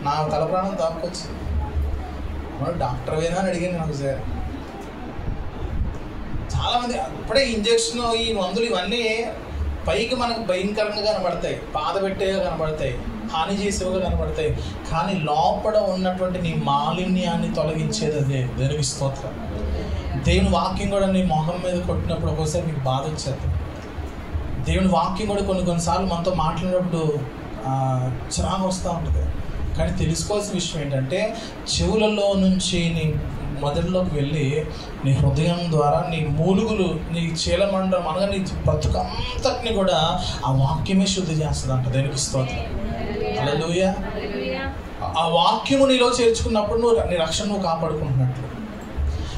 [SPEAKER 1] నా తల ప్రాణం తాపుకొచ్చింది. డాక్టర్ వేనా అని అడిగాను నేను ఒకసారి. చాలామంది అప్పుడే ఇంజక్షన్, ఈ మందులు ఇవన్నీ పైకి మనకు భయంకరంగా కనబడతాయి, బాధ పెట్టేగా కనబడతాయి, హాని చేసేవిగా కనబడతాయి. కానీ లోపల ఉన్నటువంటి నీ మాలిన్యాన్ని తొలగించేది అదే. దేవునికి స్తోత్రం. దేవుని వాక్యం కూడా నీ మొహం మీద కొట్టినప్పుడు ఒక్కోసారి నీకు బాధ వచ్చేది. దేవుని వాక్యం కూడా కొన్నిసార్లు మనతో మాట్లాడినప్పుడు చిరాకు వస్తూ ఉంటుంది. కానీ తెలుసుకోవాల్సిన విషయం ఏంటంటే చెవులలో నుంచి నీ మొదటిలోకి వెళ్ళి నీ హృదయం ద్వారా నీ మూలుగులు, నీ చీలమండలం అనగా నీ బ్రతుకు అంతటిని కూడా ఆ వాక్యమే శుద్ధి చేస్తుంది అంట. దేవునికి స్తోత్రం. హల్లెలూయా. ఆ వాక్యము నీలో చేర్చుకున్నప్పుడు నీ రక్షణ నువ్వు కాపాడుకుంటున్నట్లు,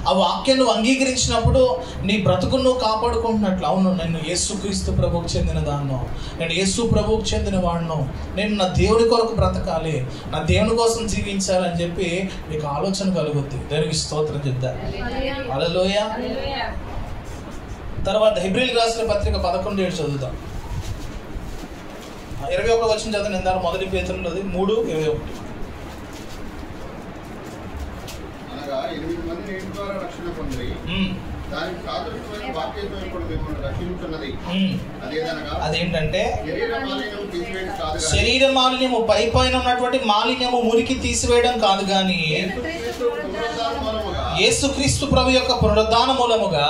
[SPEAKER 1] ఆ వాక్యం నువ్వు అంగీకరించినప్పుడు నీ బ్రతుకును నువ్వు కాపాడుకుంటున్నట్లు. అవును, నేను యేసుక్రీస్తు ప్రభువుకు చెందిన దాన్నో, నేను యేసు ప్రభువుకు చెందిన వాడినో, నేను నా దేవుని కొరకు బ్రతకాలి, నా దేవుని కోసం జీవించాలని చెప్పి నీకు ఆలోచన కలుగుద్ది. దేవునికి స్తోత్రం చెప్తా. హల్లెలూయా. తర్వాత హెబ్రీయులకు రాసిన పత్రిక 11:7 చదువుతాం. 21 వచనం చదువు. నేను దాని మొదటి పేతురులోది 3:21.
[SPEAKER 2] 8 మంది నేటి ద్వారా రక్షణ పొంది దానికి సాదృశ్యమైన వాక్యంతో ఇప్పుడు మిమ్మల్ని రక్షించున్నది.
[SPEAKER 1] అదేంటంటే శరీర మాలిన్యము పై పైన ఉన్నటువంటి మాలిన్యము మురికి తీసివేయడం కాదు, కానీ యేసుక్రీస్తు ప్రభు యొక్క పునరుద్ధాన మూలముగా